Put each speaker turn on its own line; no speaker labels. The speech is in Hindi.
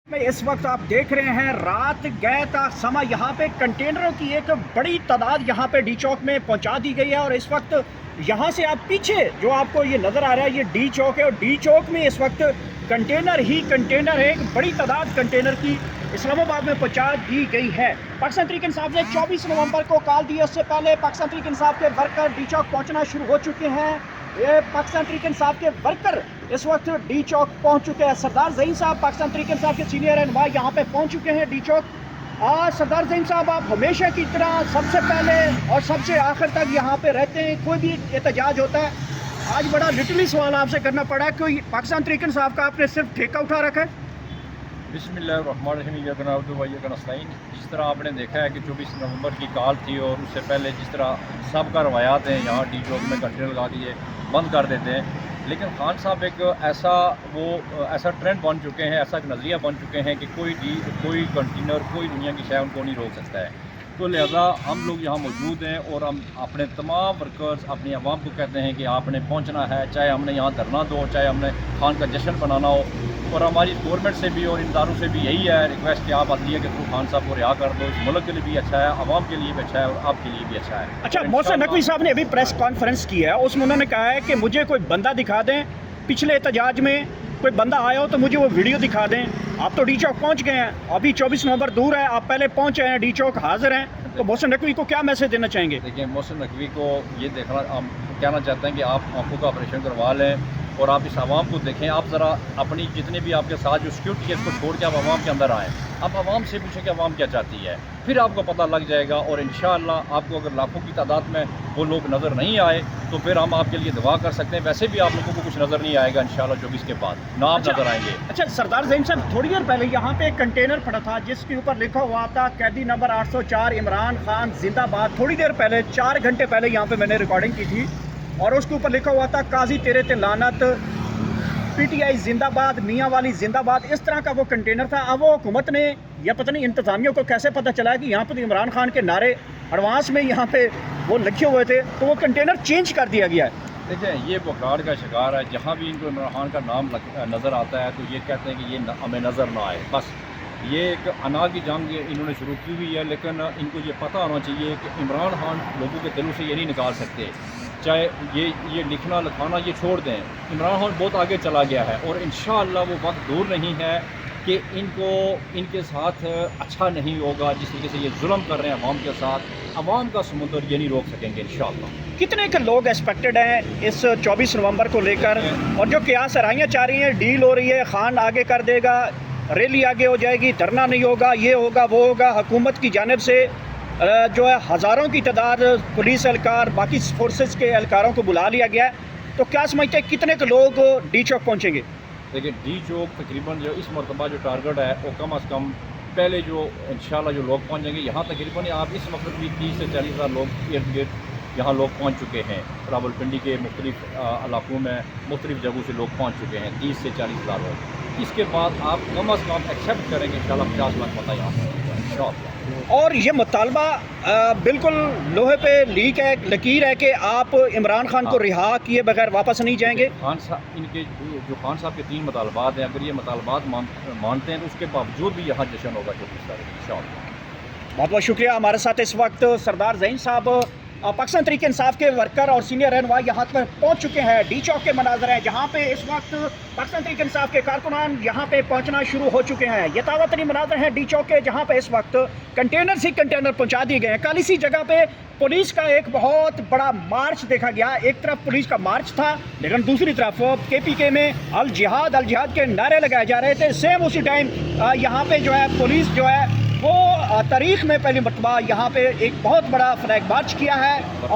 में इस वक्त आप देख रहे हैं रात गए का समय यहाँ पे कंटेनरों की एक बड़ी तादाद यहाँ पे डी चौक में पहुँचा दी गई है। और इस वक्त यहाँ से आप पीछे जो आपको ये नज़र आ रहा है ये डी चौक है और डी चौक में इस वक्त कंटेनर ही कंटेनर है। एक बड़ी तादाद कंटेनर की इस्लामाबाद में पहुँचा दी गई है। पाकिस्तान तहरीक इंसाफ ने 24 नवंबर को कॉल दी। उससे पहले पाकिस्तान तहरीक इंसाफ के वर्कर डी चौक पहुँचना शुरू हो चुके हैं। ये पाकिस्तान तहरीक इंसाफ के वर्कर इस वक्त डी चौक पहुंच चुके हैं। सरदार ज़हीन साहब पाकिस्तान तहरीक इंसाफ के सीनियर रहनुमा यहाँ पे पहुंच चुके हैं डी चौक। सरदार ज़हीन साहब, आप हमेशा की तरह सबसे पहले और सबसे आखिर तक यहाँ पे रहते हैं, कोई भी एहतजाज होता है, आज बड़ा लिटरली सवाल आपसे करना पड़ा है, कोई पाकिस्तान तहरीक इंसाफ का आपने सिर्फ ठेका उठा रखा है?
बिस्मिल्लाहिर्रहमानिर्रहीम। जिस तरह आपने देखा है कि 24 नवंबर की कॉल थी और उससे पहले जिस तरह सबका रवायात हैं यहाँ डी चौक में कंटेनर लगा के ये बंद कर देते हैं, लेकिन खान साहब एक ऐसा ट्रेंड बन चुके हैं, ऐसा एक नज़रिया बन चुके हैं कि कोई कंटेनर, कोई दुनिया की शय उनको नहीं रोक सकता है। तो लिहाजा हम लोग यहाँ मौजूद हैं और हम अपने तमाम वर्कर्स अपनी आवाम को कहते हैं कि आपने पहुँचना है, चाहे हमने यहाँ धरना दो, चाहे हमने खान का जश्न बनाना हो। और हमारी गवर्नमेंट से भी और इन इदारों से भी यही है रिक्वेस्ट कि आप अदलिया के थ्रू खान साहब को रिहा कर दो। इस मुल्क के लिए भी अच्छा है, आवाम के लिए भी अच्छा है और आपके लिए भी अच्छा है।
अच्छा, मोहसिन नकवी साहब ने अभी प्रेस कॉन्फ्रेंस की है, उसमें उन्होंने कहा है कि मुझे कोई बंदा दिखा दें, पिछले एहतजाज में कोई बंदा आया हो तो मुझे वो वीडियो दिखा दें। आप तो डी चौक पहुँच गए हैं, अभी 24 नवंबर दूर है, आप पहले पहुँचे हैं, डी चौक हाजिर हैं, तो मोहसिन नकवी को क्या मैसेज देना चाहेंगे?
देखिए, मोहसिन नकवी को ये हम कहना चाहते हैं कि आप आंखों का ऑपरेशन करवा लें और आप इस आवाम को देखें। आप ज़रा अपनी जितने भी आपके साथ जो सिक्योरिटी है इसको छोड़ के आप आवाम के अंदर आएँ। आप आवाम से पूछें कि आवाम क्या चाहती है, फिर आपको पता लग जाएगा। और इंशाअल्लाह आपको अगर लाखों की तादाद में वो लोग नज़र नहीं आए तो फिर हम आपके लिए दुआ कर सकते हैं। वैसे भी आप लोगों को कुछ नज़र नहीं आएगा इंशाअल्लाह 24 के बाद ना आप नज़र आएंगे।
अच्छा, सरदार ज़हीन साहब, थोड़ी देर पहले यहाँ पे एक कंटेनर पड़ा था जिसके ऊपर लिखा हुआ था कैदी नंबर 804 इमरान खान जिंदाबाद। थोड़ी देर पहले 4 घंटे पहले यहाँ पे मैंने रिकॉर्डिंग की थी और उसके ऊपर लिखा हुआ था काजी तेरे ते लानत, पीटीआई जिंदाबाद, मियाँ वाली जिंदाबाद। इस तरह का वो कंटेनर था। अब वो हुकूमत ने या पता नहीं इंतज़ामिया को कैसे पता चला कि यहाँ पर इमरान खान के नारे एडवांस में यहाँ पे वो लिखे हुए थे, तो वो कंटेनर चेंज कर दिया गया है।
देखिए, ये बुखार का शिकार है। जहाँ भी इनको इमरान खान का नाम नज़र आता है तो ये कहते हैं कि ये हमें नज़र ना आए। बस ये एक अना की जंग इन्होंने शुरू की हुई है, लेकिन इनको ये पता होना चाहिए कि इमरान खान लोगों के दिलों से ये नहीं निकाल सकते। चाहे ये लिखना लिखाना ये छोड़ दें, इमरान खान बहुत आगे चला गया है और इंशाअल्लाह वो वक्त दूर नहीं है कि इनके साथ अच्छा नहीं होगा। जिस तरीके से ये जुल्म कर रहे हैं अवाम के साथ, अवाम का समुंदर ये नहीं रोक सकेंगे इंशाअल्लाह।
कितने के लोग एक्सपेक्टेड हैं इस 24 नवंबर को लेकर, और जो क्या सराहियाँ चाह रही हैं, डील हो रही है, खान आगे कर देगा, रैली आगे हो जाएगी, धरना नहीं होगा, ये होगा वो होगा, हुकूमत की जानिब से जो है हज़ारों की तादाद पुलिस एहलकार, बाकी फोर्सेस के एहलकारों को बुला लिया गया है, तो क्या समझते हैं कितने के लोग डी चौक पहुँचेंगे?
देखिए, डी चौक तकरीबन जो इस मरतबा जो टारगेट है वो कम अज़ कम पहले जो इंशाल्लाह जो लोग पहुँचेंगे यहाँ तकरीबन आप इस वक्त भी 30 से 40 हज़ार लोग इर्द गिर्द यहाँ लोग पहुँच चुके हैं। रावलपिंडी के मुख्तलिफ इलाकों में मुख्तलिफ जगहों से लोग पहुँच चुके हैं, 30 से 40 हज़ार लोग। इसके बाद आप कम अज़ कम एक्सेप्ट करेंगे इंशाल्लाह 50 लाख मता यहाँ पर इंशाल्लाह।
और ये मुतालबा बिल्कुल लोहे पे लीक है, लकीर है कि आप इमरान खान को रिहा किए बगैर वापस नहीं जाएंगे।
खान साहब, इनके जो खान साहब के 3 मुतालबात हैं, अगर ये मुतालबात मानते हैं तो उसके बावजूद भी यहाँ जश्न होगा 24 तारीख इंशाअल्लाह।
बहुत बहुत शुक्रिया। हमारे साथ इस वक्त सरदार ज़हीन साहब पाकिस्तान तहरीक इंसाफ के वर्कर और सीनियर रहनुमा यहाँ पर पहुँच चुके हैं। डी चौक के मनाजर हैं जहाँ पे इस वक्त पाकिस्तान तहरीक इंसाफ के कारकुनान यहाँ पे पहुँचना शुरू हो चुके हैं। ये ताज़ातरीन मनाजर हैं डी चौक के, जहाँ पे इस वक्त कंटेनर से कंटेनर पहुँचा दिए गए हैं। कल इसी जगह पे पुलिस का एक बहुत बड़ा मार्च देखा गया। एक तरफ पुलिस का मार्च था, लेकिन दूसरी तरफ KPK में अल जिहाद के नारे लगाए जा रहे थे। सेम उसी टाइम यहाँ पे जो है पुलिस जो है वो तारीख में पहली मरतबा यहाँ पे एक बहुत बड़ा फ्लैग मार्च किया है। और